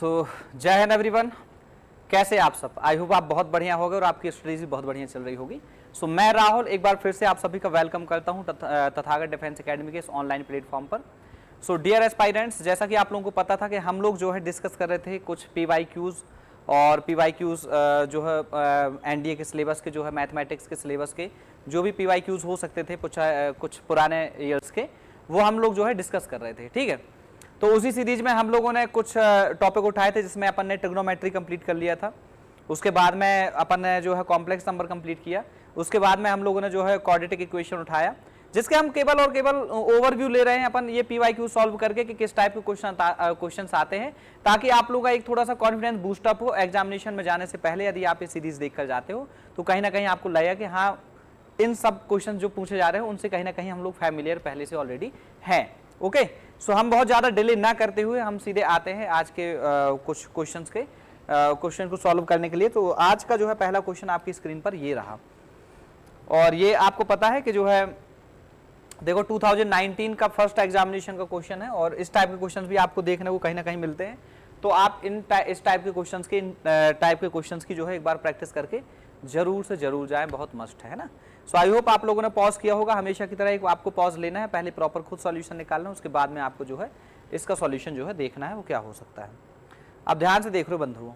जय हिंद एवरीवन, कैसे आप सब। आई होप आप बहुत बढ़िया होगे और आपकी स्टडीज भी बहुत बढ़िया चल रही होगी। मैं राहुल एक बार फिर से आप सभी का वेलकम करता हूं तथागत डिफेंस एकेडमी के इस ऑनलाइन प्लेटफॉर्म पर। डियर एस्पायरेंट्स, जैसा कि आप लोगों को पता था कि हम लोग जो है डिस्कस कर रहे थे कुछ PYQs और PYQs जो है NDA के सिलेबस के, जो है मैथमेटिक्स के सिलेबस के जो भी PYQs हो सकते थे कुछ पुराने ईयर्स के, वो हम लोग जो है डिस्कस कर रहे थे। ठीक है, तो उसी सीरीज में हम लोगों ने कुछ टॉपिक उठाए थे जिसमें अपन ने ट्रिग्नोमेट्री कंप्लीट कर लिया था। उसके बाद में अपन ने जो है कॉम्प्लेक्स नंबर कंप्लीट किया। उसके बाद में हम लोगों ने जो है क्वाड्रेटिक इक्वेशन उठाया, जिसके हम केवल और केवल ओवरव्यू ले रहे हैं अपन ये PYQ सॉल्व करके कि किस टाइप के क्वेश्चन आते हैं, ताकि आप लोगों का एक थोड़ा सा कॉन्फिडेंस बूस्टअप हो एग्जामिनेशन में जाने से पहले। यदि आप ये सीरीज देख कर जाते हो तो कहीं ना कहीं आपको लगेगा कि हाँ, इन सब क्वेश्चन जो पूछे जा रहे हैं उनसे कहीं ना कहीं हम लोग फैमिलियर पहले से ऑलरेडी हैं। ओके, सो हम बहुत ज़्यादा डिले ना करते हुए हम सीधे आते हैं आज के कुछ क्वेश्चन को सॉल्व करने के लिए। तो आज का जो है पहला क्वेश्चन आपकी स्क्रीन पर ये रहा, और ये आपको पता है कि जो है देखो 2019 का फर्स्ट एग्जामिनेशन का क्वेश्चन है, और इस टाइप के क्वेश्चन भी आपको देखने को कहीं ना कहीं मिलते हैं। तो आप इस टाइप के क्वेश्चंस की जो है एक बार प्रैक्टिस करके जरूर से जरूर जाएं, बहुत मस्ट है ना। सो आई होप आप लोगों ने पॉज किया होगा, हमेशा की तरह एक आपको पॉज लेना है, पहले प्रॉपर खुद सॉल्यूशन निकालना है, उसके बाद में आपको जो है इसका सॉल्यूशन जो है देखना है वो क्या हो सकता है। अब ध्यान से देख रहे हो बंधुओं,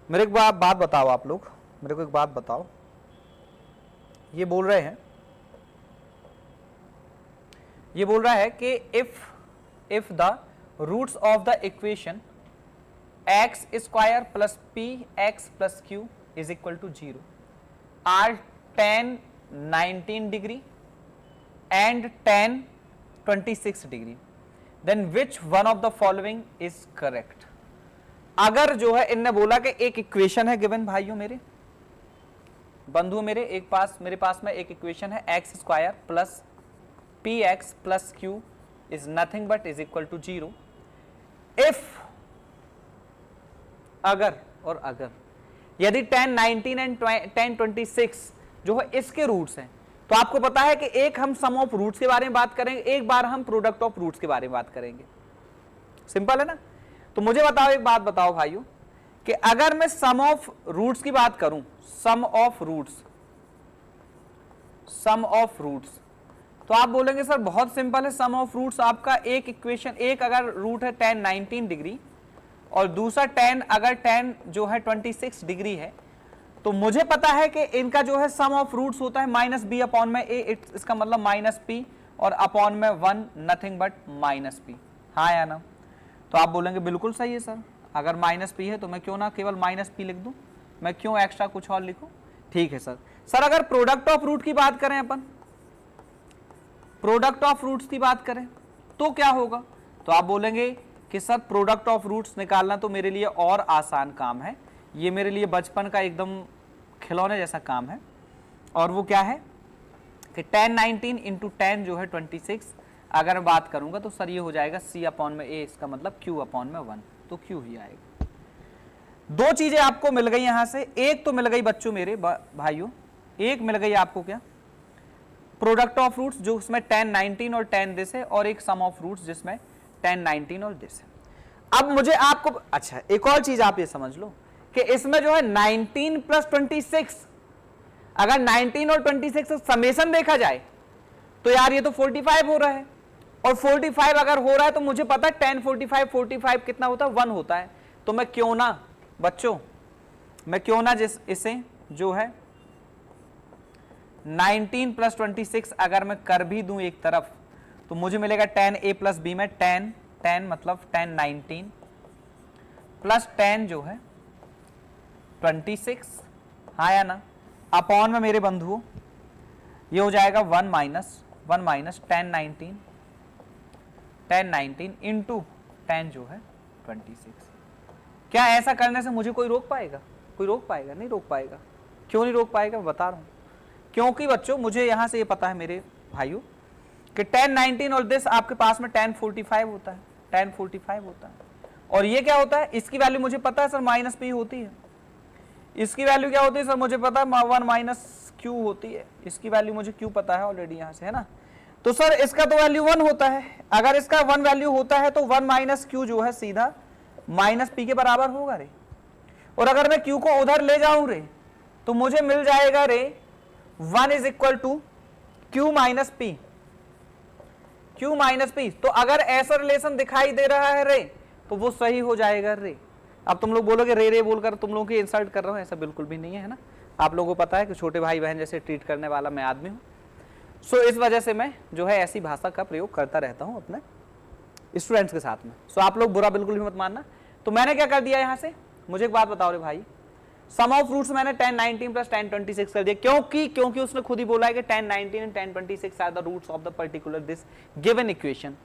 मेरे को बात बताओ, आप लोग मेरे को एक बात बताओ। ये बोल रहा है कि if the roots of the equation x square plus px plus q is equal to 0 are tan 19 degree and tan 26 degree, then which one of the following is correct। अगर जो है इनने बोला कि एक इक्वेशन है गिवन, भाइयों मेरे बंधुओं मेरे मेरे पास में एक इक्वेशन है x square plus px plus q is nothing but is equal to 0। If अगर यदि tan 19 एंड tan 26 जो है इसके रूट्स हैं, तो आपको पता है कि एक हम सम ऑफ रूट्स के बारे में बात करेंगे, एक बार हम प्रोडक्ट ऑफ रूट्स के बारे में बात करेंगे। सिंपल है ना। तो मुझे बताओ, एक बात बताओ भाइयों, कि अगर मैं सम ऑफ रूट्स की बात करूं, सम ऑफ रूट्स, तो आप बोलेंगे सर बहुत सिंपल है। सम ऑफ रूट्स आपका एक इक्वेशन, एक अगर रूट है tan 19 डिग्री और दूसरा tan जो है 26 डिग्री है, तो मुझे पता है कि इनका जो है सम ऑफ रूट्स होता है माइनस बी अपॉन में ए, इसका मतलब माइनस पी, और अपॉन में 1 नथिंग बट माइनस पी। हाँ या ना। तो आप बोलेंगे बिल्कुल सही है सर, अगर माइनस पी है तो मैं क्यों ना केवल माइनस पी लिख दूं, मैं क्यों एक्स्ट्रा कुछ और लिखूं। ठीक है सर अगर प्रोडक्ट ऑफ रूट की बात करें, अपन प्रोडक्ट ऑफ रूट्स की बात करें तो क्या होगा। तो आप बोलेंगे कि सर प्रोडक्ट ऑफ रूट्स निकालना तो मेरे लिए और आसान काम है, ये मेरे लिए बचपन का एकदम खिलौने जैसा काम है। और वो क्या है कि tan 19 इंटू tan जो है 26 अगर मैं बात करूंगा तो सर ये हो जाएगा c अपॉन में a, इसका मतलब q अपॉन में 1, तो q ही आएगा। दो चीजें आपको मिल गई यहां से, एक तो मिल गई बच्चों मेरे भाइयों, एक मिल गई आपको क्या, प्रोडक्ट ऑफ रूट्स जो उसमें tan 19 और tan दिस है, और एक सम ऑफ रूट्स जिसमें tan 19 और दिस है। अब मुझे आपको अच्छा एक और चीज आप ये समझ लो कि इसमें जो है 19 प्लस 26, अगर 19 और 26 का समेशन देखा जाए तो यार ये तो 45 हो रहा है, और 45 अगर हो रहा है तो मुझे पता है tan 45 कितना होता है, 1 होता है। तो मैं क्यों ना बच्चों, इसे जो है 19 प्लस 26 अगर मैं कर भी दूं एक तरफ, तो मुझे मिलेगा tan a प्लस b में tan मतलब tan 19 प्लस tan जो है 26, हाँ या ना, अपॉन में मेरे बंधुओं ये हो जाएगा 1 माइनस tan 19 इंटू tan जो है 26। क्या ऐसा करने से मुझे कोई रोक पाएगा? नहीं रोक पाएगा। क्यों नहीं रोक पाएगा, बता रहा हूं। क्योंकि बच्चों मुझे यहां से ये पता है मेरे भाइयों कि tan 19 और दिस आपके पास में tan 45 होता है, और ये क्या होता है, इसकी वैल्यू मुझे पता है सर माइनस पी होती है, इसकी वैल्यू क्या होती है सर मुझे पता है 1 माइनस क्यू होती है, इसकी वैल्यू मुझे क्यू पता है ऑलरेडी यहां से, है ना। तो सर इसका तो वैल्यू 1 होता है, अगर इसका 1 वैल्यू होता है तो 1 माइनस क्यू जो है सीधा माइनस पी के बराबर होगा रे। और अगर मैं क्यू को उधर ले जाऊं रे तो मुझे मिल जाएगा रे 1 is equal to q minus p, q minus p. तो अगर ऐसा रिलेशन दिखाई दे रहा है रे तो वो सही हो जाएगा रे। अब तुम लोग बोलोगे रे रे बोलकर तुम लोगों की इंसल्ट कर रहा हूं, ऐसा बिल्कुल भी नहीं है ना। आप लोगों को पता है कि छोटे भाई बहन जैसे ट्रीट करने वाला मैं आदमी हूं। सो इस वजह से मैं जो है ऐसी भाषा का प्रयोग करता रहता हूं अपने स्टूडेंट्स के साथ में। सो आप लोग बुरा बिल्कुल भी मत मानना। तो मैंने क्या कर दिया यहां से, मुझे एक बात बताओ रे भाई, सम ऑफ रूट्स मैंने 10 19 प्लस 10 26 कर दिया। क्योंकि उसने खुद ही बोला है कि 10 19 and 10 26 are the roots of the particular this given equation.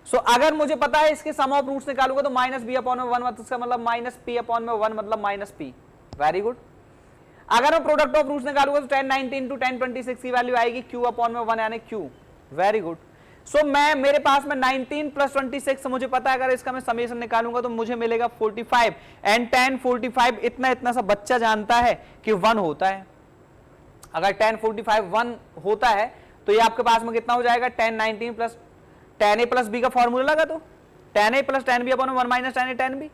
So अगर मुझे पता है इसके सम ऑफ रूट्स निकालूंगा तो माइनस बी अपॉन में 1 इसका मतलब माइनस पी अपॉन में 1 मतलब माइनस पी। Very good. अगर मैं प्रोडक्ट ऑफ रूट्स निकालूंगा तो 10 19 इंटू 10 26 की वैल्यू आएगी क्यू अपॉन में 1 यानी क्यू। Very good. सो मैं मेरे पास में 19 प्लस 26 मुझे पता है, अगर इसका मैं समेशन निकालूंगा तो मुझे मिलेगा 45 एंड 10 45 इतना सा बच्चा जानता है कि 1 होता है। अगर 10 45 1 होता है तो ये आपके पास में कितना हो जाएगा 10 19 प्लस 10a प्लस बी का फॉर्मूला लगा तो 10a plus 10b upon 1 minus 10a 10b।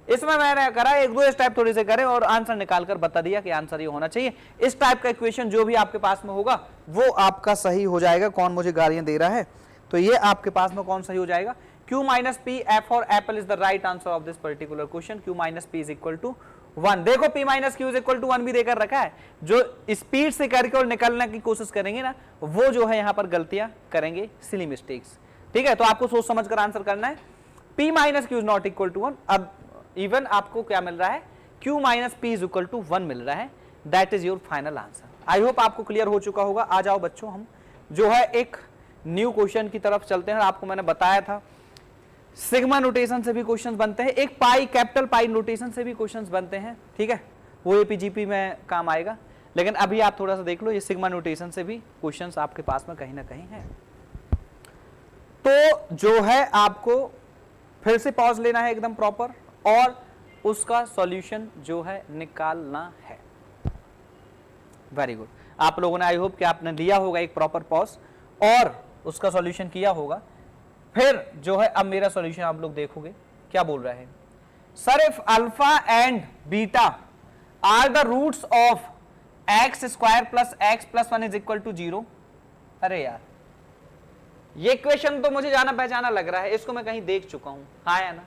इसमें मैंने करा एक दो स्टेप थोड़ी से करे और आंसर निकालकर बता दिया कि आंसर ये होना चाहिए। इस टाइप का इक्वेशन जो भी आपके पास में होगा वो आपका सही हो जाएगा। कौन मुझे गालियां दे रहा है, तो ये आपके पास में कौन सही हो जाएगा, q माइनस पी एफ और apple is the right answer of this particular question. q minus p is equal to 1। देखो p minus q is equal to 1 भी देकर रखा है। जो स्पीड से करके और निकलने की कोशिश करेंगे ना वो जो है यहाँ पर गलतियां करेंगे, सिली मिस्टेक्स। ठीक है, तो आपको सोच समझ कर आंसर करना है। p minus q is not equal to 1। अब इवन आपको क्या मिल रहा है, q minus p is equal to 1 मिल रहा है। That is your final answer. I hope आपको क्लियर हो चुका होगा। आ जाओ बच्चों, हम जो है एक न्यू क्वेश्चन की तरफ चलते हैं। आपको मैंने बताया था सिग्मा नोटेशन से भी क्वेश्चंस बनते हैं, एक पाई कैपिटल पाई नोटेशन से भी क्वेश्चंस बनते हैं। ठीक है, वो एपीजीपी में काम आएगा, लेकिन अभी आप थोड़ा सा देख लो, ये सिग्मा नोटेशन से भी क्वेश्चंस आपके पास में कहीं ना कहीं है। तो जो है आपको फिर से पॉज लेना है एकदम प्रॉपर और उसका सॉल्यूशन जो है निकालना है। Very good. आप लोगों ने आई होप कि आपने लिया होगा एक प्रॉपर पॉज और उसका सॉल्यूशन किया होगा। फिर जो है अब मेरा सॉल्यूशन आप लोग देखोगे क्या बोल रहा है। Sir if alpha and beta are the roots of x square plus x plus 1 is equal to 0। अरे यार ये इक्वेशन तो मुझे जाना पहचाना लग रहा है, इसको मैं कहीं देख चुका हूं, हाँ या ना,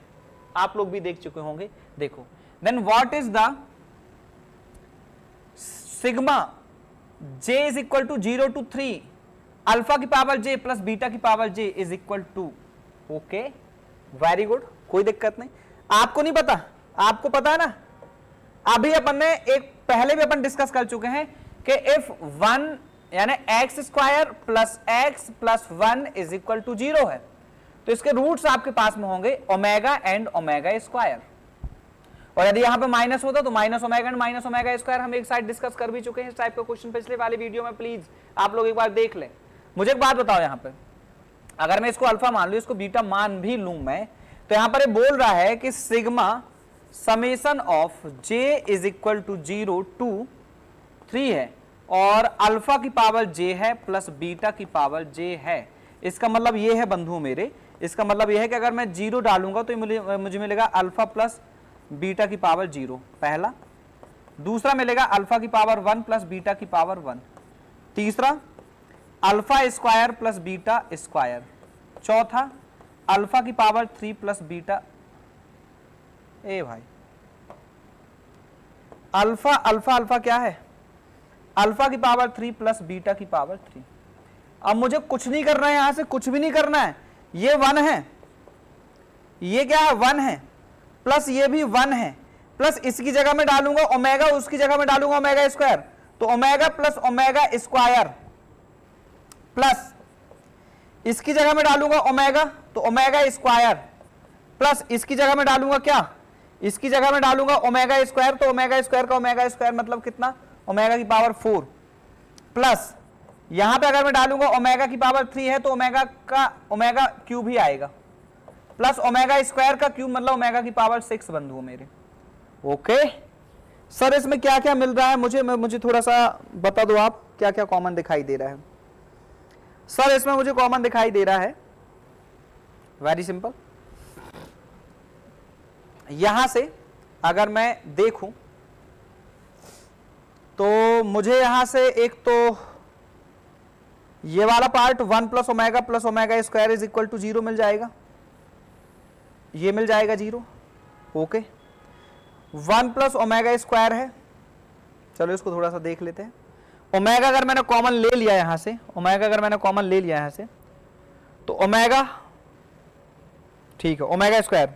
आप लोग भी देख चुके होंगे। देखो then what is the sigma j is equal to 0 to 3 alpha की पावर j प्लस बीटा की power j is equal to. Okay very good, कोई दिक्कत नहीं। आपको नहीं पता, आपको पता है ना। अभी अपन ने एक पहले भी अपन डिस्कस कर चुके हैं कि इफ 1 यानी x square plus x plus 1 is equal to 0 है तो इसके रूट्स आपके पास में होंगे ओमेगा एंड ओमेगा स्क्वायर। और यदि यहां पे माइनस होता तो minus omega and minus omega square हम एक साइड डिस्कस कर भी चुके हैं। इस टाइप का क्वेश्चन पिछले वाले वीडियो में, प्लीज आप लोग एक बार देख लें। मुझे एक बात बताओ, यहां पे अगर मैं इसको अल्फा मान लूं, इसको बीटा मान भी लूं मैं, तो यहां पर ये बोल रहा है कि sigma summation of j is equal to 0 to 3 है और अल्फा की पावर j है प्लस बीटा की पावर j है। इसका मतलब ये है बंधुओं मेरे, इसका मतलब ये है कि अगर मैं 0 डालूंगा तो मुझे मिलेगा अल्फा प्लस बीटा की पावर 0 पहला। दूसरा मिलेगा अल्फा की पावर 1 प्लस बीटा की पावर 1। तीसरा alpha square plus beta square. चौथा अल्फा की पावर 3 प्लस बीटा। ए भाई अल्फा अल्फा अल्फा क्या है, अल्फा की पावर 3 प्लस बीटा की पावर 3। अब मुझे कुछ नहीं करना है, यहां से कुछ भी नहीं करना है। ये 1 है, ये क्या है 1 है, प्लस ये भी 1 है, प्लस इसकी जगह में डालूंगा ओमेगा, उसकी जगह में डालूंगा ओमेगा स्क्वायर, तो omega plus omega square plus इसकी जगह में डालूंगा ओमेगा तो ओमेगा स्क्वायर प्लस इसकी जगह में डालूंगा क्या, इसकी जगह में डालूंगा ओमेगा स्क्वायर, तो ओमेगा स्क्वायर का ओमेगा स्क्वायर मतलब कितना, ओमेगा की पावर 4 प्लस यहां पे अगर मैं डालूंगा ओमेगा की पावर 3 है तो ओमेगा का ओमेगा क्यूब ही आएगा प्लस ओमेगा स्क्वायर का क्यूब मतलब ओमेगा की पावर 6 बंधुओं मेरे। ओके सर इसमें क्या क्या मिल रहा है मुझे थोड़ा सा बता दो आप, क्या क्या कॉमन दिखाई दे रहा है। सर इसमें मुझे कॉमन दिखाई दे रहा है वेरी सिंपल, यहां से अगर मैं देखूं तो मुझे यहां से एक तो ये वाला part 1 plus omega square is equal to 0 मिल जाएगा, ये मिल जाएगा 0। ओके, 1 प्लस ओमेगा स्क्वायर है, चलो इसको थोड़ा सा देख लेते हैं। ओमेगा अगर मैंने कॉमन ले लिया यहां से, ओमेगा अगर मैंने कॉमन ले लिया यहां से, तो ओमेगा, ठीक है, ओमेगा स्क्वायर,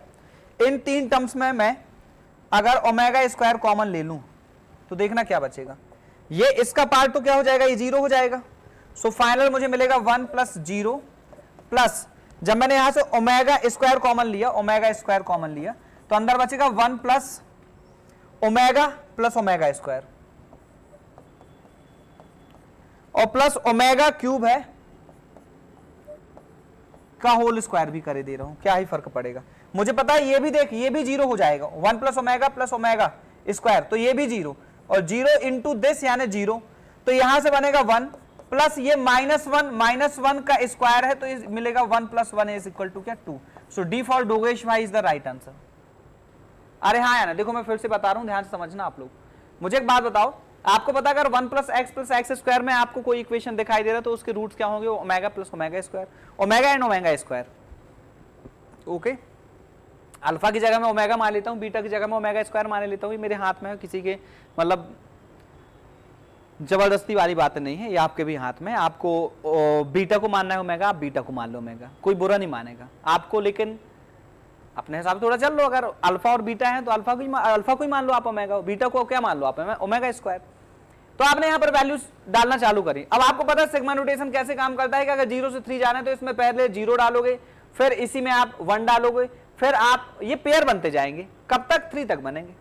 इन तीन टर्म्स में मैं अगर ओमेगा स्क्वायर कॉमन ले लूं तो देखना क्या बचेगा, ये इसका पार्ट तो क्या हो जाएगा, ये 0 हो जाएगा। सो फाइनल मुझे मिलेगा 1 प्लस 0 प्लस, जब मैंने यहां से ओमेगा स्क्वायर कॉमन लिया, ओमेगा स्क्वायर कॉमन लिया, तो अंदर बचेगा 1 प्लस ओमेगा स्क्वायर, और प्लस ओमेगा क्यूब है का होल स्क्वायर भी करे दे रहा हूं, क्या ही फर्क पड़ेगा, मुझे पता है ये भी देख, ये भी 0 हो जाएगा, 1 प्लस ओमेगा स्क्वायर, तो ये भी 0, और 0 इंटू दिस यानी 0, तो यहां से बनेगा 1 प्लस ये -1 का स्क्वायर है, तो ये मिलेगा 1 प्लस 1 इज इक्वल टू क्या, 2। सो डी फॉर डोगेश भाई इज द राइट आंसर। अरे हाँ यार, देखो मैं फिर से बता रहा हूं, ध्यान से समझना आप लोग। मुझे एक बात बताओ, आपको पता अगर 1 प्लस एक्स स्क्वायर में आपको कोई इक्वेशन दिखाई दे रहा है तो उसके रूट्स क्या होंगे, omega plus omega square, omega and omega square. Okay, alpha की जगह में ओमेगा मान लेता हूं, बीटा की जगह में ओमेगा स्क्वायर मान लेता हूं, मेरे हाथ में है, किसी के मतलब जबरदस्ती वाली बात नहीं है, ये आपके भी हाथ में, आपको बीटा को मानना है ओमेगा, आप बीटा को मान लो ओमेगा, कोई बुरा नहीं मानेगा आपको, लेकिन अपने हिसाब से थोड़ा चल लो, अगर अल्फा और बीटा है तो अल्फा को ही मान लो आप ओमेगा, बीटा को क्या मान लो आप ओमेगा स्क्वायर। तो आपने यहाँ पर वैल्यूज डालना चालू करी। अब आपको पता है सिग्मा नोटेशन कैसे काम करता है कि अगर 0 से 3 जाना है तो इसमें पहले 0 डालोगे, फिर इसी में आप 1 डालोगे, फिर आप ये पेयर बनते जाएंगे, कब तक, 3 तक बनेंगे।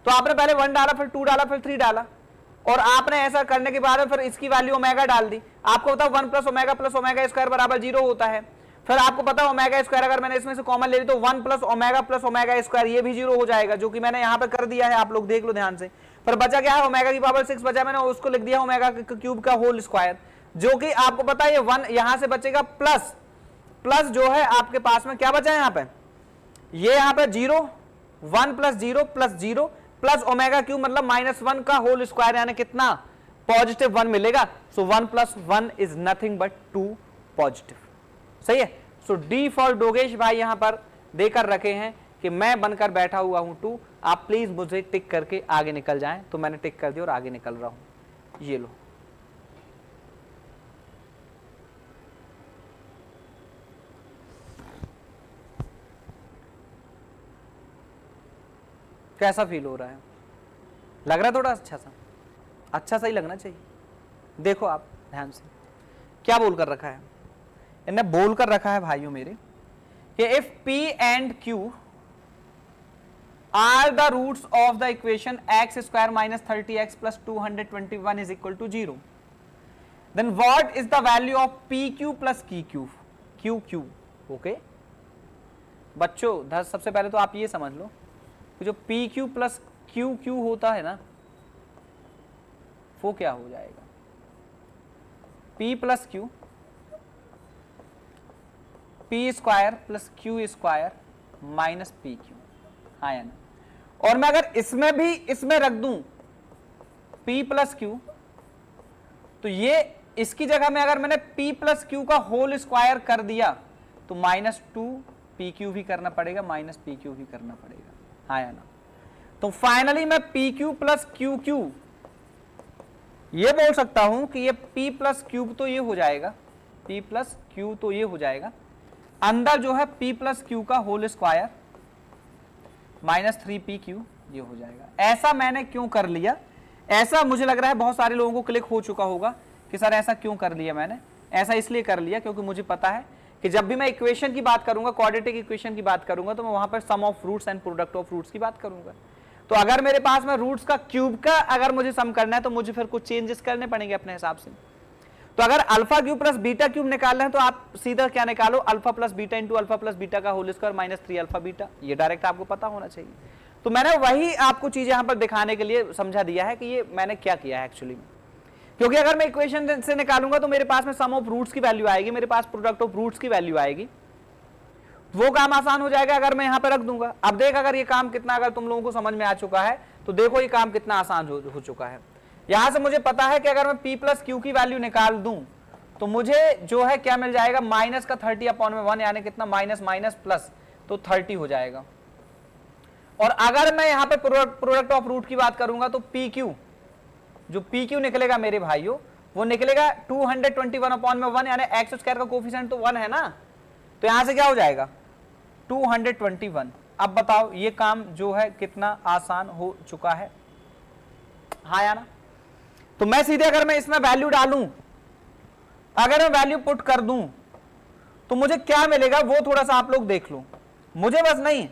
तो आपने पहले 1 डाला, फिर 2 डाला, फिर 3 डाला, और आपने ऐसा करने के बाद फिर इसकी वैल्यू ओमेगा डाल दी। आपको पता 1 प्लस ओमेगा स्क्वायर बराबर 0 होता है। फिर आपको पता ओमेगा स्क्वायर अगर मैंने इसमें से कॉमन ले ली तो 1 प्लस ओमेगा स्क्वायर ये भी 0 हो जाएगा, जो कि मैंने यहाँ पे कर दिया है, आप लोग देख लो ध्यान से। पर बचा क्या है, ओमेगा की पावर 6 बचा, मैंने उसको लिख दिया ओमेगा क्यूब का होल स्क्वायर, जो कि आपको पता है ये 1 यहां से बचेगा, प्लस जो है आपके पास में क्या बचा है यहाँ पे, ये यहाँ पे 0, 1 plus 0 plus 0 plus omega cube मतलब -1 का होल स्क्वायर, यानी कितना, पॉजिटिव 1 मिलेगा। सो 1 plus 1 is nothing but 2 positive. सही है। सो डी फॉर डोगेश भाई यहां पर देकर रखे हैं कि मैं बनकर बैठा हुआ हूं 2, आप प्लीज मुझे टिक करके आगे निकल जाएं। तो मैंने टिक कर दिया और आगे निकल रहा हूं, ये लो। कैसा फील हो रहा है, लग रहा है थोड़ा अच्छा सा ही लगना चाहिए। देखो आप ध्यान से क्या बोल कर रखा है, इन्हें बोल कर रखा है भाइयों मेरे कि if P and Q are the roots of the equation x square minus 30x plus 221 is equal to 0, then what is the value of PQ plus QQ। Okay बच्चों, सबसे पहले तो आप ये समझ लो कि जो PQ प्लस QQ होता है ना, वो क्या हो जाएगा, P plus Q, P square plus Q square minus PQ, हाँ या ना। और मैं अगर इसमें भी इसमें रख दूं P प्लस Q, तो ये इसकी जगह में अगर मैंने P प्लस Q का होल स्क्वायर कर दिया तो -2 PQ भी करना पड़ेगा, माइनस PQ भी करना पड़ेगा, हाँ या ना। तो फाइनली मैं PQ प्लस QQ ये बोल सकता हूं कि ये P प्लस क्यूब तो ये हो जाएगा, P प्लस Q तो ये हो जाएगा, अंदर जो है P प्लस Q का होल स्क्वायर माइनस 3PQ ये हो जाएगा। ऐसा मैंने क्यों कर लिया, ऐसा मुझे लग रहा है बहुत सारे लोगों को क्लिक हो चुका होगा कि सर ऐसा क्यों कर लिया मैंने। ऐसा इसलिए कर लिया क्योंकि मुझे पता है कि जब भी मैं इक्वेशन की बात करूंगा, क्वाड्रेटिक इक्वेशन की बात करूंगा, तो मैं वहां पर sum of roots and product of roots की बात करूंगा। तो अगर मेरे पास में रूट्स का क्यूब का अगर मुझे सम करना है तो मुझे फिर कुछ चेंजेस करने पड़ेंगे अपने हिसाब से। तो अगर alpha cube plus beta cube निकालना है तो आप सीधा क्या निकालो, alpha plus beta into alpha plus beta का whole square minus 3 alpha beta, ये डायरेक्ट आपको पता होना चाहिए। तो मैंने वही आपको चीज यहां पर दिखाने के लिए समझा दिया है कि ये मैंने क्या किया है एक्चुअली में। क्योंकि अगर मैं इक्वेशन से निकालूंगा तो मेरे पास में सम ऑफ रूट्स की वैल्यू आएगी, मेरे पास प्रोडक्ट ऑफ रूट्स की वैल्यू आएगी, वो काम आसान हो जाएगा अगर मैं यहां पर रख दूंगा। अब देख अगर ये काम कितना, अगर तुम लोगों को समझ में आ चुका है तो देखो ये काम कितना आसान हो चुका है। यहां से मुझे पता है कि अगर मैं p प्लस क्यू की वैल्यू निकाल दूं तो मुझे जो है क्या मिल जाएगा, माइनस का 30/1 यानी कितना, माइनस माइनस प्लस, तो 30 हो जाएगा। और अगर मैं यहां पे प्रोडक्ट ऑफ रूट की बात करूंगा तो पी क्यू, जो पी क्यू निकलेगा मेरे भाइयों वो निकलेगा 221/1 यानी एक्स स्क्वायर का कोफिशिएंट तो 1 है ना, तो यहां से क्या हो जाएगा 221। अब बताओ ये काम जो है कितना आसान हो चुका है, हाँ या ना। तो मैं सीधे अगर मैं इसमें वैल्यू डालूं, अगर मैं वैल्यू पुट कर दूं तो मुझे क्या मिलेगा वो थोड़ा सा आप लोग देख लो। मुझे बस नहीं,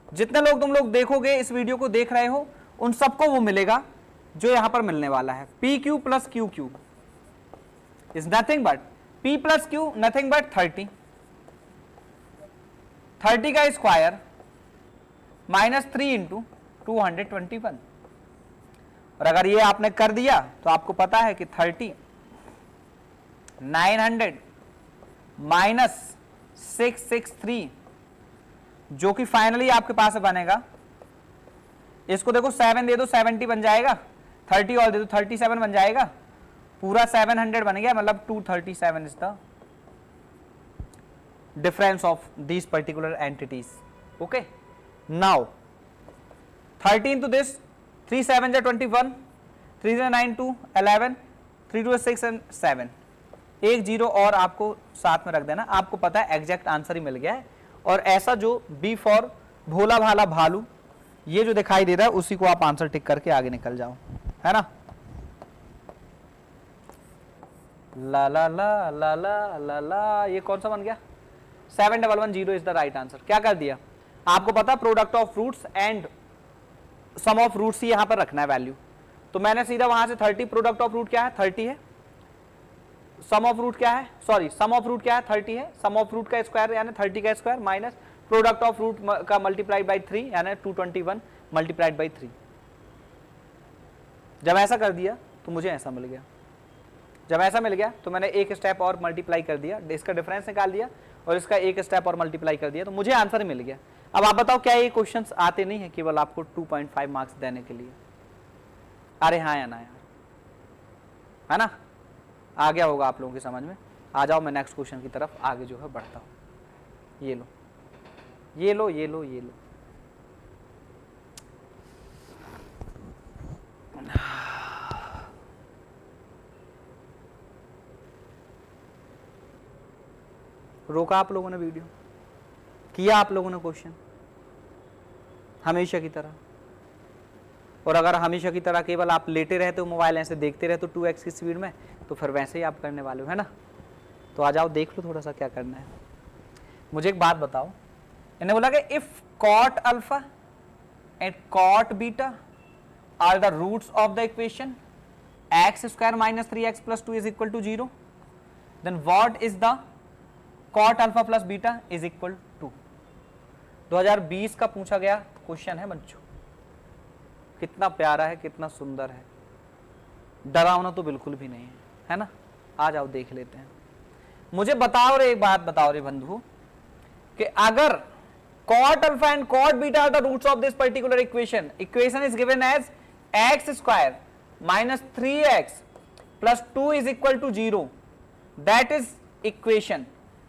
जितने लोग तुम लोग देखोगे इस वीडियो को देख रहे हो उन सबको वो मिलेगा जो यहां पर मिलने वाला है। P Q plus Q Q is nothing but P plus Q nothing but 30 का स्क्वायर माइनस 3 इंटू 221। और अगर ये आपने कर दिया तो आपको पता है कि 30 900 माइनस 663 जो कि फाइनली आपके पास बनेगा, इसको देखो 7 दे दो 70 बन जाएगा, 30 और दे दो 37 बन जाएगा, पूरा 700 बन गया, मतलब 237 is the difference of these particular entities. Okay, now 13 to this, 3 7 are 21, 3 9 2 11, 3 2 6 and 7, एक जीरो और आपको साथ में रख देना, आपको पता है एग्जैक्ट आंसर ही मिल गया है। और ऐसा जो बी फॉर भोला भाला भालू ये जो दिखाई दे रहा है उसी को आप आंसर टिक करके आगे निकल जाओ, है ना। ला ला ला ला ला ला ला, ये कौन सा बन गया, 7110 इज द राइट आंसर। क्या कर दिया आपको पता, product of roots and sum of roots ही यहां पर रखना है वैल्यू, तो मैंने सीधा वहां से 30, प्रोडक्ट ऑफ फ्रूट क्या है 30 है, सम ऑफ फ्रूट क्या है, सॉरी सम ऑफ फ्रूट क्या है 30 है, सम ऑफ फ्रूट का स्क्वायर यानी 30 का square minus product of fruit का मल्टीप्लाइड बाई 3 यानी 221 मल्टीप्लाइड बाई 3। जब ऐसा कर दिया तो मुझे ऐसा मिल गया, जब ऐसा मिल गया तो मैंने एक स्टेप और मल्टीप्लाई कर दिया, इसका डिफरेंस निकाल दिया और इसका एक स्टेप और मल्टीप्लाई कर दिया तो मुझे आंसर मिल गया। अब आप बताओ क्या ये क्वेश्चंस आते नहीं है केवल आपको 2.5 मार्क्स देने के लिए, अरे हाँ या ना यार, है ना, आ गया होगा आप लोगों की समझ में। आ जाओ मैं नेक्स्ट क्वेश्चन की तरफ आगे जो है बढ़ता हूं। ये लो ये लो ये लो ये लो, रोका आप लोगों ने वीडियो, किया आप लोगों ने क्वेश्चन हमेशा की तरह, और अगर हमेशा की तरह केवल आप लेटे रहते हो मोबाइल ऐसे देखते रहते हो 2x की स्पीड में तो फिर वैसे ही आप करने वाले हो, है ना। तो आ जाओ देख लो थोड़ा सा क्या करना है। मुझे एक बात बताओ, इन्हें बोला कि if cot alpha and cot beta are the roots of the equation x square minus 3x plus 2 is equal to 0, then what is the cot alpha plus beta is equal to. 2020 का पूछा गया question है बच्चों, कितना प्यारा है कितना सुंदर है, डरावना तो बिल्कुल भी नहीं है ना। आ जाओ देख लेते हैं। मुझे बताओ रे, एक बात बताओ रे बंधु कि अगर cot alpha and cot beta are the roots of this particular equation, equation is given as x square minus 3x plus 2 is equal to 0, that is equation,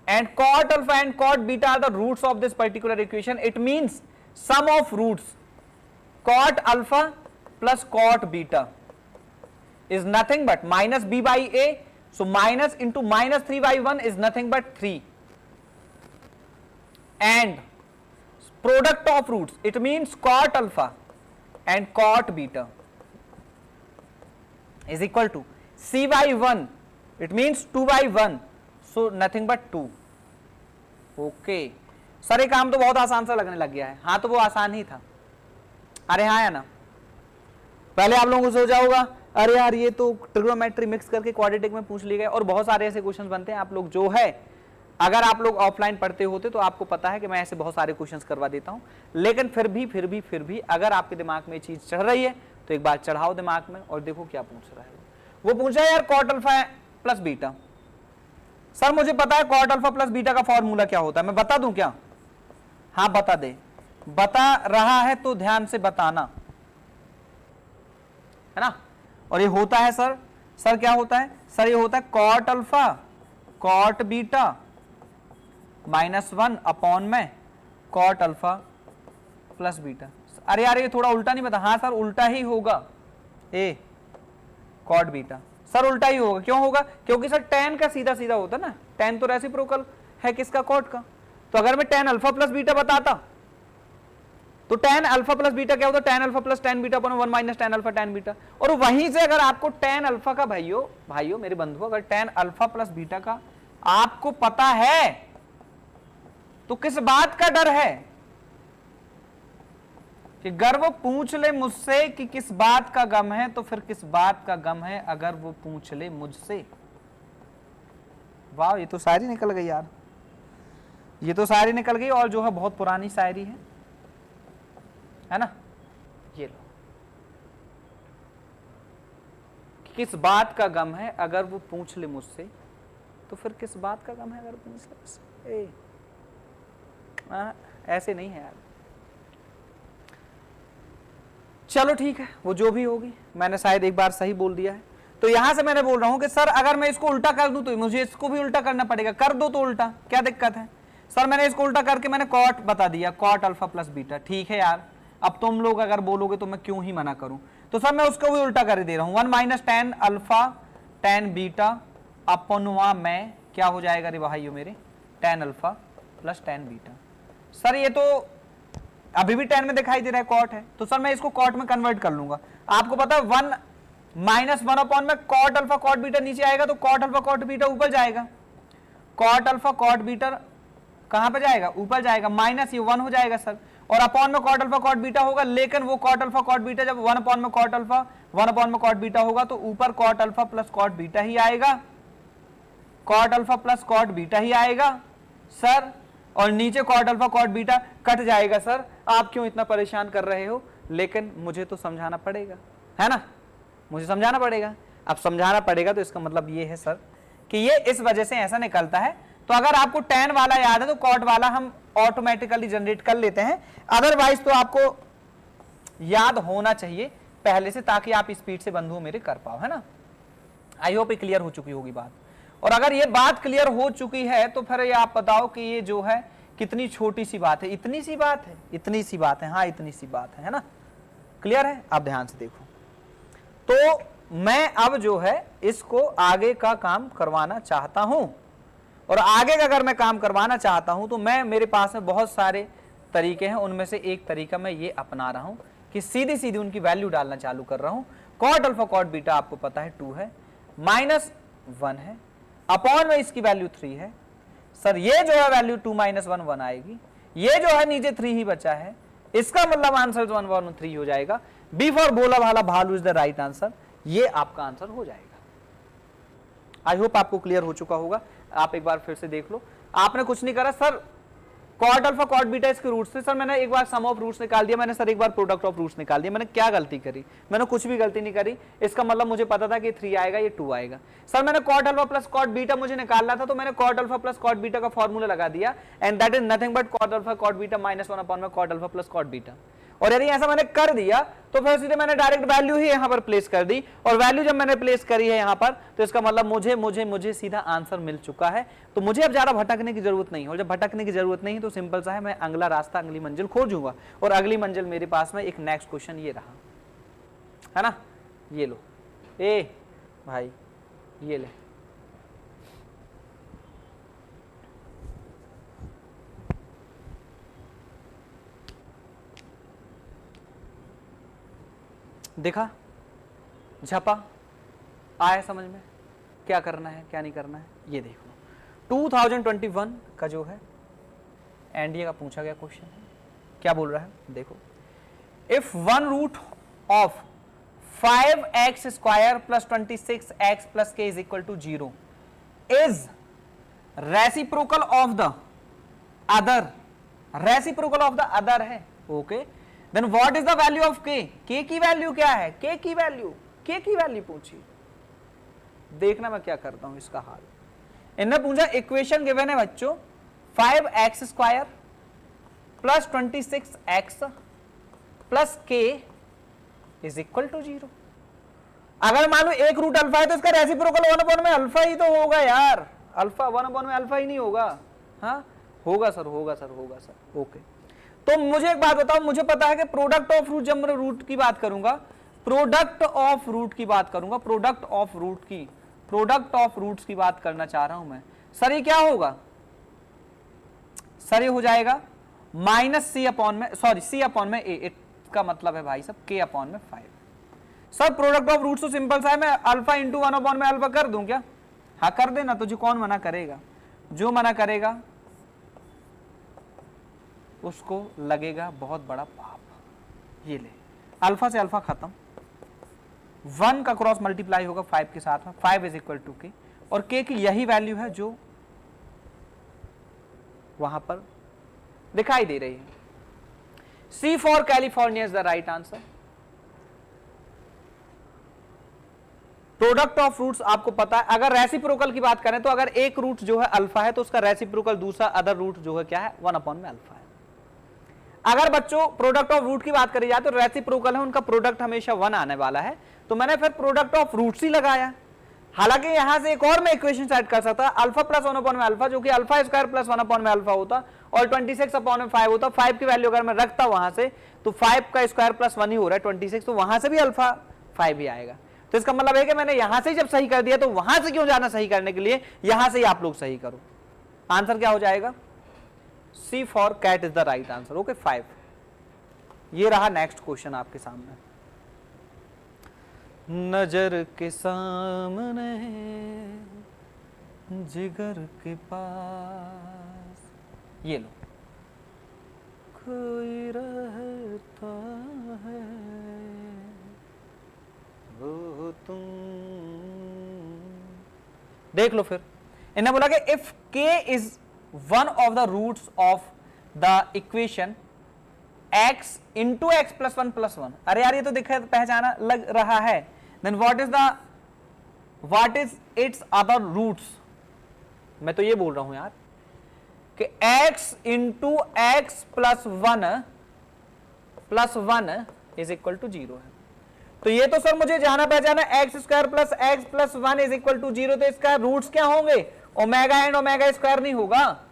and cot alpha and cot beta are the roots of this particular equation. It means sum of roots cot alpha plus cot beta is nothing but minus b by a, so minus into minus 3 by 1 is nothing but 3, and product of roots it means cot alpha and cot beta is equal to c by 1, it means 2 by 1, so nothing but 2। Okay sir ये काम तो बहुत आसान सा लगने लग गया है, हाँ तो वो आसान ही था, अरे हाँ या ना। पहले आप लोगों को सोचा होगा अरे यार ये तो ट्रिग्नोमेट्री मिक्स करके क्वाड्रेटिक में पूछ लिए गए, और बहुत सारे ऐसे क्वेश्चंस बनते हैं। आप लोग जो है अगर आप लोग ऑफलाइन पढ़ते होते तो आपको पता है कि मैं ऐसे बहुत सारे क्वेश्चंस करवा देता हूं, लेकिन फिर भी अगर आपके दिमाग में ये चीज चढ़ रही है तो एक बार चढ़ाओ दिमाग में और देखो क्या पूछ रहा है। वो पूछा है यार cot alpha plus beta, sir मुझे पता है कॉट अल्फा प्लस बीटा का फॉर्मूला क्या होता है, मैं बता दूं क्या, हाँ बता दे, बता रहा है तो ध्यान से बताना, है ना। और ये होता है सर, सर क्या होता है सर, ये होता है cot alpha cot beta -1 upon में कॉट अल्फा प्लस बीटा। अरे यार ये थोड़ा उल्टा नहीं बता, हाँ सर उल्टा ही होगा, ए कॉट बीटा सर उल्टा ही होगा। क्यों होगा? क्योंकि सर tan का सीधा सीधा होता ना, tan तो रेसिप्रोकल है किसका, कॉट का। तो अगर मैं tan अल्फा प्लस बीटा बताता तो tan अल्फा प्लस बीटा क्या होता, tan alpha plus tan beta upon 1 minus tan alpha tan beta. और वहीं से अगर आपको tan अल्फा का, भाइयों मेरे बंधु, अगर tan अल्फा प्लस बीटा का आपको पता है तो किस बात का डर है कि अगर वो पूछ ले मुझसे कि किस बात का गम है, तो फिर किस बात का गम है अगर वो पूछ ले मुझसे। वाह, ये तो शायरी निकल गई यार, ये तो शायरी निकल गई, और जो है बहुत पुरानी शायरी है ना। ये लो, किस बात का गम है अगर वो पूछ ले मुझसे, तो फिर किस बात का गम है अगर पूछ ले मुझसे। ऐसे नहीं है यार। चलो ठीक है, वो जो भी होगी, मैंने शायद एक बार सही बोल दिया है। तो यहां से मैंने बोल रहा हूं कि सर अगर मैं इसको उल्टा कर दूं तो मुझे इसको भी उल्टा करना पड़ेगा। कर दो तो उल्टा, क्या दिक्कत है सर। मैंने इसको उल्टा करके मैंने कॉट बता दिया, कॉट अल्फा प्लस बीटा। ठीक है यार, अब तुम लोग अगर बोलोगे तो मैं क्यों ही मना करूं। तो सर मैं उसको भी उल्टा कर दे रहा हूं, 1 minus tan alpha tan beta upon में क्या हो जाएगा रे भाइयों मेरे, tan alpha plus tan beta. Sir ये तो अभी भी tan में दिखाई दे रहा है, कॉट है, तो सर मैं इसको कॉट में कन्वर्ट कर लूंगा। आपको पता है 1 माइनस 1 अपॉन में कॉट अल्फा कॉट बीटा नीचे आएगा, तो कॉट अल्फा कॉट बीटा ऊपर जाएगा, कॉट अल्फा कॉट बीटा कहां पर जाएगा, ऊपर जाएगा, माइनस ये 1 हो जाएगा सर, और अपॉन में कॉट अल्फा कॉट बीटा होगा। लेकिन वो कॉट अल्फा कॉट बीटा जब 1 अपॉन में कॉट अल्फा 1 अपॉन में कॉट बीटा होगा, तो ऊपर cot alpha plus cot beta ही आएगा, cot alpha plus cot beta ही आएगा सर, और नीचे cot alpha cot beta cut जाएगा। सर आप क्यों इतना परेशान कर रहे हो, लेकिन मुझे तो समझाना पड़ेगा, है ना, मुझे समझाना पड़ेगा। अब समझाना पड़ेगा तो इसका मतलब ये है सर कि ये इस वजह से ऐसा निकलता है। तो अगर आपको tan वाला याद है तो कॉट वाला हम ऑटोमेटिकली जनरेट कर लेते हैं, अदरवाइज तो आपको याद होना चाहिए पहले से, ताकि आप स्पीड से बंधु मेरे कर पाओ, है ना। आई होप ये क्लियर हो चुकी होगी बात। और अगर ये बात क्लियर हो चुकी है तो फिर ये आप बताओ कि ये जो है कितनी छोटी सी बात है, इतनी सी बात है, इतनी सी बात है, हाँ इतनी सी बात है ना। क्लियर है? आप ध्यान से देखो। तो मैं अब जो है इसको आगे का काम करवाना चाहता हूं, और आगे का अगर मैं काम करवाना चाहता हूं तो मैं, मेरे पास में बहुत सारे तरीके हैं, उनमें से एक तरीका मैं ये अपना रहा हूं कि सीधी सीधी उनकी वैल्यू डालना चालू कर रहा हूं। कॉट अल्फा कॉट बीटा आपको पता है 2 है, -1 है, अपॉन में इसकी वैल्यू 3 है। सर ये जो है वैल्यू 2 - 1 1 आएगी, ये जो है नीचे 3 ही बचा है, इसका मतलब आंसर 1/3 हो जाएगा। बी फॉर बोला भाला भालू इज द राइट आंसर, ये आपका आंसर हो जाएगा। आई होप आपको क्लियर हो चुका होगा। आप एक बार फिर से देख लो, आपने कुछ नहीं करा sir, cot alpha cot beta इसके रूट्स थे। सर मैंने एक बार सम ऑफ रूट्स निकाल दिया, मैंने सर एक बार प्रोडक्ट ऑफ रूट्स निकाल दिया। मैंने क्या गलती करी? मैंने कुछ भी गलती नहीं करी। इसका मतलब मुझे पता था कि 3 आएगा, ये 2 आएगा। सर मैंने cot alpha plus cot beta मुझे निकालना था, तो मैंने cot alpha plus cot beta का फॉर्मूला लगा दिया, and that is nothing but cot alpha cot beta -1 upon में cot alpha plus cot beta. और यदि ऐसा मैंने कर दिया तो फिर सीधे मैंने डायरेक्ट वैल्यू ही यहां पर प्लेस कर दी, और वैल्यू जब मैंने प्लेस करी है यहां पर, तो इसका मतलब मुझे सीधा आंसर मिल चुका है। तो मुझे अब ज्यादा भटकने की जरूरत नहीं है, और जब भटकने की जरूरत नहीं तो सिंपल सा है, मैं अगला रास्ता अगली मंजिल खोजूंगा, और अगली मंजिल मेरे पास में एक नेक्स्ट क्वेश्चन ये रहा, है ना। ये लो ए भाई, ये ले, देखा, झपा, आया समझ में क्या करना है क्या नहीं करना है। ये देखो 2021 का जो है एनडीए का पूछा गया क्वेश्चन है, क्या बोल रहा है देखो, if 1 root of 5x square plus 26x plus k is equal to 0 is reciprocal of the other, reciprocal of the other है, okay, then what is the value of k, k की value क्या है, k की value पूछी। देखना मैं क्या करता हूं इसका हाल। इन्हें पूछा इक्वेशन गिवन है बच्चों 5x square plus 26x plus k is equal to 0। अगर मान लो एक रूट अल्फा है तो इसका रेसिप्रोकल 1 में अल्फा ही तो होगा यार, अल्फा 1 में अल्फा ही नहीं होगा। हाँ होगा सर, होगा सर, होगा सर। ओके, तो मुझे एक बात बताओ, मुझे पता है कि प्रोडक्ट ऑफ रूट, जब मैं रूट की बात करूंगा, प्रोडक्ट ऑफ रूट की बात करूंगा, प्रोडक्ट ऑफ रूट की, प्रोडक्ट ऑफ रूट्स की बात करना चाह रहा हूं मैं। सर ये क्या होगा सर, ये हो जाएगा माइनस सी अपॉन में, सॉरी सी अपॉन में ए, इसका मतलब है भाई साहब के अपॉन में 5। सर प्रोडक्ट ऑफ रूट्स तो सिंपल सा है, मैं अल्फा इंटू 1 अपॉन में अल्फा कर दूं क्या? हाँ कर देना, तुझे कौन मना करेगा? जो मना करेगा उसको लगेगा बहुत बड़ा पाप। ये ले, अल्फा से अल्फा खत्म, 1 का क्रॉस मल्टीप्लाई होगा 5 के साथ में, 5 इज इक्वल टू के, और के की यही वैल्यू है जो वहां पर दिखाई दे रही है। C for California is the right answer. Product of roots आपको पता है, अगर रेसिप्रोकल की बात करें तो अगर एक रूट जो है अल्फा है तो उसका रेसिप्रोकल दूसरा अदर रूट जो है क्या है, 1 अपॉन में अल्फा है। अगर बच्चों प्रोडक्ट ऑफ रूट की बात करी जाए तो रेसिप्रोकल है, उनका प्रोडक्ट हमेशा 1 आने वाला है, तो मैंने फिर प्रोडक्ट ऑफ रूट्स ही लगाया। हालांकि यहां से एक और मैं इक्वेशन सेट कर सकता, अल्फा प्लस 1 अपॉन में अल्फा, जो कि अल्फा स्क्वायर प्लस 1 अपॉन में अल्फा होता, और 26 अपॉन में 5 होता। 5 की वैल्यू अगर मैं रखता वहां से तो 5 का स्क्वायर प्लस 1 ही हो रहा है 26, तो वहां से भी अल्फा 5 ही आएगा। तो इसका मतलब है कि मैंने यहां से जब सही कर दिया तो वहां से क्यों जाना सही करने के लिए, यहां से ही आप लोग सही करो। आंसर क्या हो जाएगा? C for cat is the right answer. Okay 5। ये रहा नेक्स्ट क्वेश्चन आपके सामने। नजर के सामने जिगर के पास, ये लो, कोई रहता है वो तुम, देख लो। फिर इन्हें बोला कि if k is one of the roots of the equation x into x plus 1 plus 1, अरे यार ये तो दिखा पहचाना लग रहा है, then what is its other roots. मैं तो ये बोल रहा हूं यार कि x into x plus 1 is equal to 0 है। तो ये तो सर मुझे जाना पहचाना x square plus x plus 1 is equal to 0, तो इसका रूट्स क्या होंगे? ओमेगा एंड ओमेगा स्क्वायर नहीं होगा।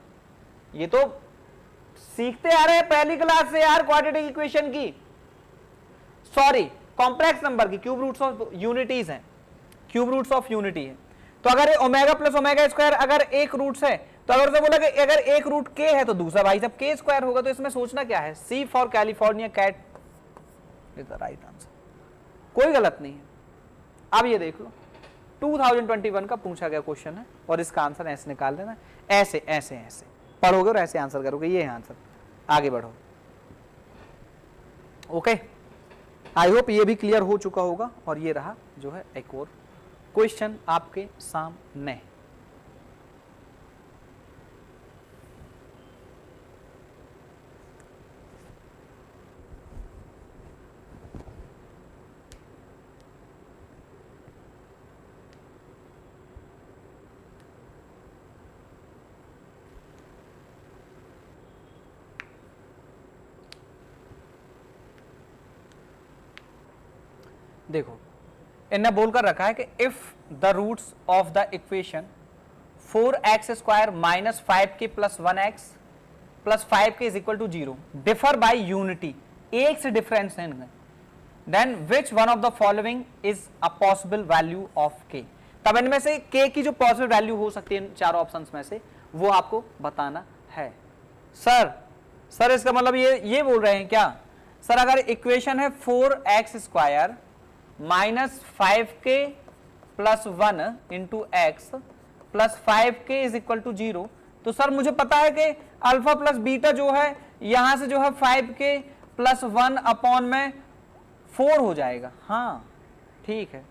ये तो सीखते आ रहे हैं पहली क्लास से यार, क्वाड्रेटिक इक्वेशन की, सॉरी कॉम्प्लेक्स नंबर की, क्यूब रूट्स ऑफ यूनिटीज हैं, क्यूब रूट्स ऑफ यूनिटी है। तो अगर ये ओमेगा प्लस ओमेगा स्क्वायर अगर एक रूट्स है, तो अगर उसे बोला कि अगर एक रूट के है तो दूसरा भाई साहब के स्क्वायर होगा, तो इसमें सोचना क्या है? C for California cat is the right answer, कोई गलत नहीं है। अब ये देख लो 2021 का पूछा गया क्वेश्चन है और इसका आंसर ऐसे निकाल देना, ऐसे ऐसे ऐसे पढ़ोगे और ऐसे आंसर करोगे, ये है आंसर, आगे बढ़ो। ओके, आई होप ये भी क्लियर हो चुका होगा। और ये रहा जो है एक और क्वेश्चन आपके सामने। देखो इन्हें बोलकर रखा है कि if the roots of the equation 4x square minus 5k plus 1x plus 5k is equal to 0 differ by unity, एक से डिफरेंस है इनमें, then which one of the following is a possible value of k। तब इनमें से k की जो possible value हो सकती है इन चारों ऑप्शंस में से, वो आपको बताना है। सर इसका मतलब ये बोल रहे हैं क्या सर, अगर इक्वेशन है 4x square minus 5k plus 1 into x plus 5k is equal to 0, तो सर मुझे पता है कि अल्फा प्लस बीटा जो है यहां से जो है 5k प्लस 1 अपॉन में 4 हो जाएगा। हाँ ठीक है,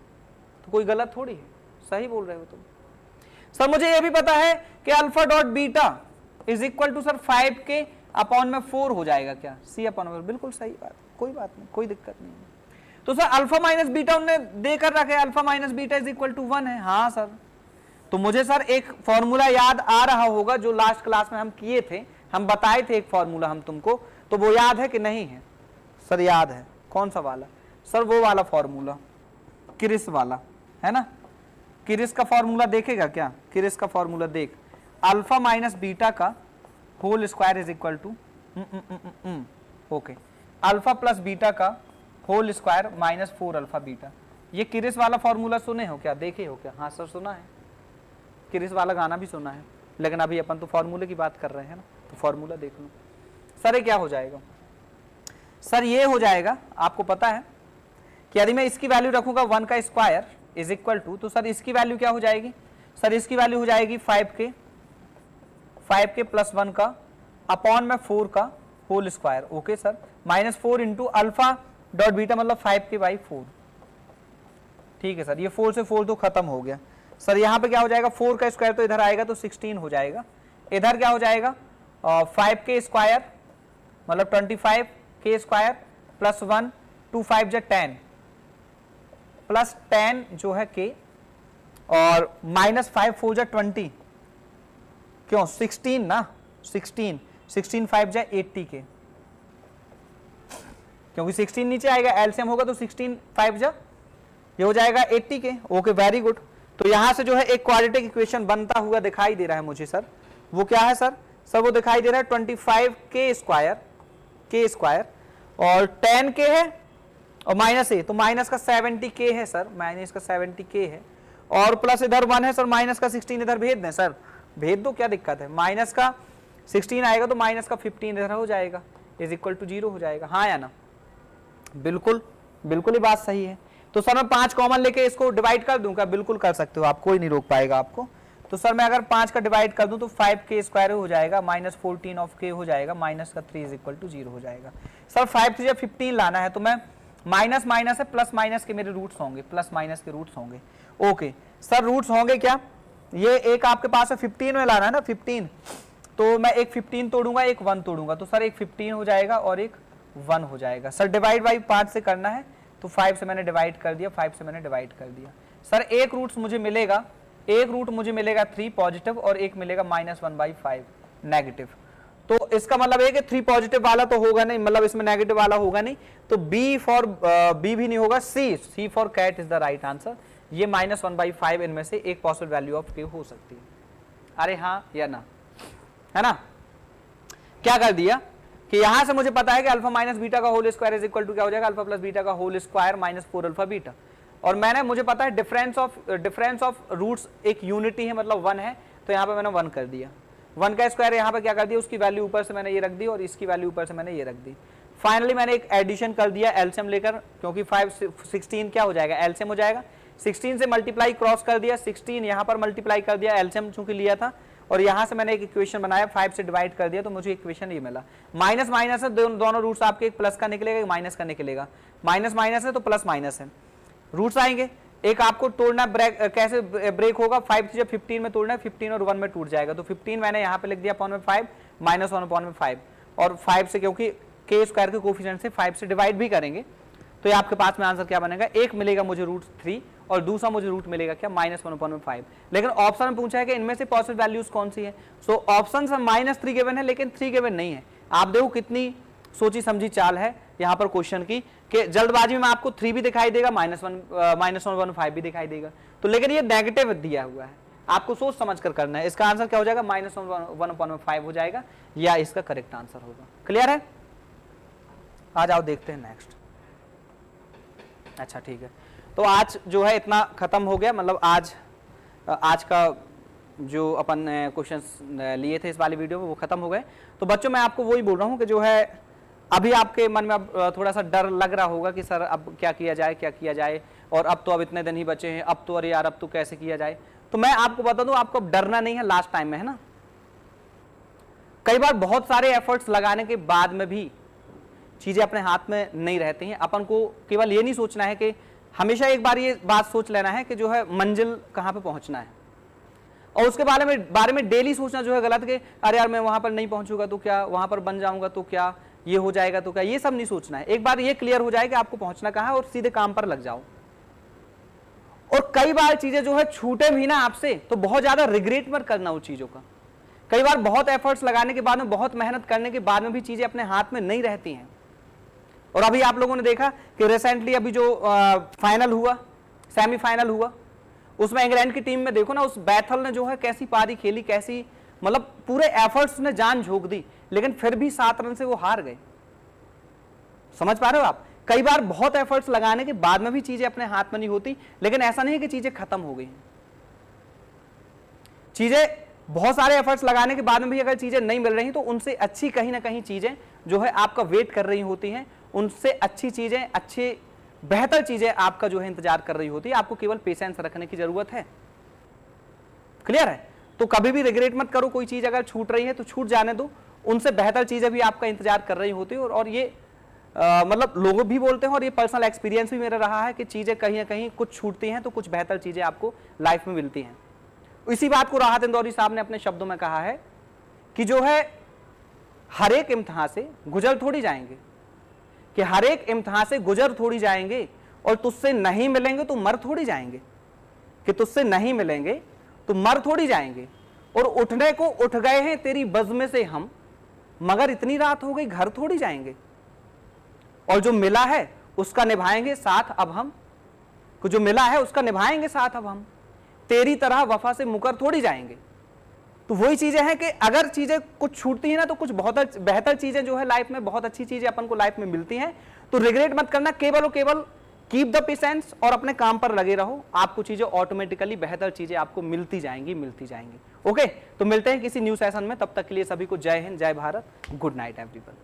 तो कोई गलत थोड़ी है, सही बोल रहे हो तुम। सर मुझे यह भी पता है कि alpha dot beta is equal to sir 5k upon में 4 हो जाएगा क्या, c अपॉन में, बिल्कुल सही बात, कोई बात नहीं, कोई दिक्कत नहीं है। तो सर अल्फा माइनस बीटा उन्होंने देकर रखे, alpha minus beta is equal to 1 है। हाँ सर, तो मुझे सर एक फॉर्मूला याद आ रहा होगा जो लास्ट क्लास में हम किए थे, हम बताए थे एक फॉर्मूला हम तुमको, तो वो याद है कि नहीं है? सर याद है। कौन सा वाला? सर वो वाला फॉर्मूला, क्रिस वाला, है ना? क्रिस का फॉर्मूला देखेगा क्या? क्रिस का फॉर्मूला देख, अल्फा माइनस बीटा का whole square is equal to okay, alpha plus beta का whole square minus 4 alpha beta. ये क्रिस वाला फॉर्मूला सुने हो क्या? देखे हो क्या? हाँ सर सुना है, क्रिस वाला गाना भी सुना है, लेकिन अभी अपन तो फॉर्मूले की बात कर रहे हैं ना, तो फॉर्मूला देख लो। सर ये क्या हो जाएगा? सर ये हो जाएगा, आपको पता है कि यदि मैं इसकी वैल्यू रखूंगा 1 का स्क्वायर इज इक्वल टू, तो सर इसकी वैल्यू क्या हो जाएगी? सर इसकी वैल्यू हो जाएगी 5 के प्लस 1 का अपॉन में 4 का whole square. Okay sir, minus 4 into alpha dot beta मतलब 5 के बाई 4। ठीक है सर, ये 4 से 4 तो खत्म हो गया। सर यहाँ पे क्या हो जाएगा? 4 का स्क्वायर तो इधर आएगा तो 16 हो जाएगा। इधर क्या हो जाएगा? 5 के स्क्वायर मतलब 25 के स्क्वायर प्लस 1 2 5 जा 10 प्लस 10 जो है के और माइनस 5 4 जा 20, क्यों 16 ना, 16 5 जा 80 के, क्योंकि 16 नीचे आएगा, एलसीएम होगा तो 16 5 जा ये हो जाएगा 80 के। Okay very good. तो यहां से जो है एक क्वाड्रेटिक इक्वेशन बनता हुआ दिखाई दे रहा है मुझे सर। वो क्या है सर? सर वो दिखाई दे रहा है 25 के स्क्वायर और 10 के है और माइनस ए, तो माइनस का 70 के है सर, माइनस का 70 के है और प्लस इधर 1 है सर, माइनस का 16 इधर भेज दें सर, भेज दो, क्या दिक्कत है? माइनस का 16 आएगा तो माइनस का 15 इधर हो जाएगा, इज इक्वल टू 0 हो जाएगा। हाँ या ना? बिल्कुल बिल्कुल ही बात सही है। तो सर मैं 5 कॉमन लेके इसको डिवाइड कर दूंगा? बिल्कुल कर सकते हो आप, कोई नहीं रोक पाएगा आपको। तो सर मैं अगर 5 का डिवाइड कर दूं तो 5 के स्क्वायर हो जाएगा, माइनस 14 ऑफ के हो जाएगा, माइनस का 3 इज इक्वल टू 0 हो जाएगा। सर 5 से जब 15 लाना है तो मैं माइनस माइनस है, प्लस माइनस के मेरे रूट्स होंगे, प्लस माइनस के रूट्स होंगे। ओके सर रूट्स होंगे क्या? ये एक आपके पास है 15 में लाना है ना, 15, तो मैं एक 15 तोड़ूंगा, एक 1 तोड़ूंगा, तो सर एक 15 हो जाएगा और एक 1 हो जाएगा। सर डिवाइड बाई 5 से करना है तो 5 से मैंने डिवाइड कर दिया, 5 से मैंने डिवाइड कर दिया। सर एक रूट मुझे मिलेगा, एक रूट मुझे मिलेगा 3 पॉजिटिव और एक मिलेगा -1/5 नेगेटिव। तो इसका मतलब है कि 3 पॉजिटिव वाला तो होगा नहीं, मतलब इसमें नेगेटिव वाला होगा नहीं, तो बी फॉर बी भी नहीं होगा, C for cat is the right answer. ये -1/5 इनमें से एक पॉसिबल वैल्यू ऑफ के हो सकती है। अरे हाँ या ना, है ना? क्या कर दिया कि यहां से मुझे पता है कि अल्फा माइनस बीटा का whole square is equal to क्या हो जाएगा? अल्फा प्लस बीटा का whole square minus 4 alpha beta. और मैंने, मुझे पता है डिफरेंस ऑफ रूट्स एक यूनिटी है, मतलब 1 है, तो यहाँ पे मैंने 1 कर दिया। 1 का स्क्वायर यहाँ पे क्या कर दिया? उसकी वैल्यू ऊपर से मैंने ये रख दी और इसकी वैल्यू ऊपर से मैंने ये रख दी। फाइनली मैंने एक एडिशन कर दिया एलसीएम लेकर, क्योंकि 16 क्या हो जाएगा? एलसीएम हो जाएगा। 16 से मल्टीप्लाई क्रॉस कर दिया, 16 यहाँ पर मल्टीप्लाई कर दिया, एलसीएम चूंकि लिया था, और यहां से मैंने एक इक्वेशन बनाया, 5 से डिवाइड कर दिया, तो मुझे इक्वेशन ये मिला। माइनस माइनस है, दोनों रूट्स आपके, एक प्लस का निकलेगा, एक माइनस का निकलेगा। माइनस माइनस है तो प्लस माइनस है, रूट्स आएंगे। एक आपको तोड़ना ब्रेक, कैसे ब्रेक होगा? 5 से जब 15 में तोड़ना है, 15 और 1 में टूट जाएगा, तो 15 मैंने यहाँ पे लिख दिया अपॉन में 5, माइनस 1 अपॉन में 5, और 5 से, क्योंकि के स्क्वायर के कोफिशिएंट से 5 से डिवाइड भी करेंगे, तो ये आपके पास में आंसर क्या बनेगा? एक मिलेगा मुझे रूट 3 और दूसरा मुझे रूट मिलेगा क्या? -1/5। लेकिन ऑप्शन में पूछा है कि इनमें से पॉसिबल वैल्यूज कौन सी है? सो ऑप्शन में -3 गिवन है, लेकिन 3 गिवन नहीं है। आप देखो कितनी सोची समझी चाल है यहाँ पर क्वेश्चन की, कि जल्दबाजी में आपको 3 भी दिखाई देगा, -1/5 भी दिखाई देगा, तो लेकिन ये नेगेटिव दिया हुआ है, आपको सोच समझ कर करना है। इसका आंसर क्या हो जाएगा? -1/5 हो जाएगा, या इसका करेक्ट आंसर होगा। क्लियर है? आ जाओ देखते हैं नेक्स्ट। अच्छा ठीक है, तो आज जो है इतना खत्म हो गया, मतलब आज का जो अपन क्वेश्चंस लिए थे इस वाली वीडियो में वो खत्म हो गए। तो बच्चों मैं आपको वही बोल रहा हूँ कि जो है अभी आपके मन में अब थोड़ा सा डर लग रहा होगा कि सर अब क्या किया जाए, और अब तो अब इतने दिन ही बचे हैं, अब तो अरे यार अब तो कैसे किया जाए। तो मैं आपको बता दूं, आपको अब डरना नहीं है, लास्ट टाइम में है ना। कई बार बहुत सारे एफर्ट्स लगाने के बाद में भी चीजें अपने हाथ में नहीं रहती हैं। अपन को केवल ये नहीं सोचना है कि, हमेशा एक बार ये बात सोच लेना है कि जो है मंजिल कहाँ पे पहुंचना है, और उसके बारे में डेली सोचना जो है गलत, कि अरे यार मैं वहां पर नहीं पहुंचूंगा तो क्या, वहां पर बन जाऊंगा तो क्या, ये हो जाएगा तो क्या, ये सब नहीं सोचना है। एक बार ये क्लियर हो जाए कि आपको पहुंचना कहाँ है और सीधे काम पर लग जाओ। और कई बार चीजें जो है छूटे भी ना आपसे, तो बहुत ज्यादा रिग्रेट मत करना उस चीजों का, कई बार बहुत एफर्ट्स लगाने के बाद में, बहुत मेहनत करने के बाद में भी चीजें अपने हाथ में नहीं रहती हैं। और अभी आप लोगों ने देखा कि रिसेंटली अभी जो फाइनल हुआ, सेमीफाइनल हुआ, उसमें इंग्लैंड की टीम में देखो ना, उस बैथल ने जो है कैसी पारी खेली, कैसी मतलब पूरे एफर्ट्स ने जान झोंक दी, लेकिन फिर भी 7 रन से वो हार गए। समझ पा रहे हो आप? कई बार बहुत एफर्ट्स लगाने के बाद में भी चीजें अपने हाथ में नहीं होती, लेकिन ऐसा नहीं है कि चीजें खत्म हो गई हैं। चीजें बहुत सारे एफर्ट्स लगाने के बाद में भी अगर चीजें नहीं मिल रही तो उनसे अच्छी कहीं ना कहीं चीजें जो है आपका वेट कर रही होती हैं, उनसे अच्छी चीजें, अच्छी बेहतर चीजें आपका जो है इंतजार कर रही होती है। आपको केवल पेशेंस रखने की जरूरत है। क्लियर है? तो कभी भी रिग्रेट मत करो, कोई चीज अगर छूट रही है तो छूट जाने दो, उनसे बेहतर चीजें भी आपका इंतजार कर रही होती है। और ये मतलब लोग भी बोलते हैं और ये पर्सनल एक्सपीरियंस भी मेरा रहा है कि चीजें कहीं ना कहीं कुछ छूटती हैं तो कुछ बेहतर चीजें आपको लाइफ में मिलती हैं। इसी बात को राहत इंदौरी साहब ने अपने शब्दों में कहा है कि जो है हर एक इम्तिहान से गुजर थोड़ी जाएंगे, कि हर एक इम्तिहान से गुजर थोड़ी जाएंगे, और तुझसे नहीं मिलेंगे तो मर थोड़ी जाएंगे, कि तुझसे नहीं मिलेंगे तो मर थोड़ी जाएंगे। और उठने को उठ गए हैं तेरी बज़्म से हम, मगर इतनी रात हो गई घर थोड़ी जाएंगे। और जो मिला है उसका निभाएंगे साथ अब हम, जो मिला है उसका निभाएंगे साथ अब हम, तेरी तरह वफा से मुकर थोड़ी जाएंगे। तो वही चीजें हैं कि अगर चीजें कुछ छूटती है ना तो कुछ बहुत बेहतर चीजें जो है लाइफ में, बहुत अच्छी चीजें अपन को लाइफ में मिलती हैं। तो रिग्रेट मत करना, केवल और केवल कीप द पेशेंस और अपने काम पर लगे रहो। आपको चीजें ऑटोमेटिकली, बेहतर चीजें आपको मिलती जाएंगी, मिलती जाएंगी। ओके, तो मिलते हैं किसी न्यू सेशन में। तब तक के लिए सभी को जय हिंद, जय भारत, गुड नाइट एवरीवन।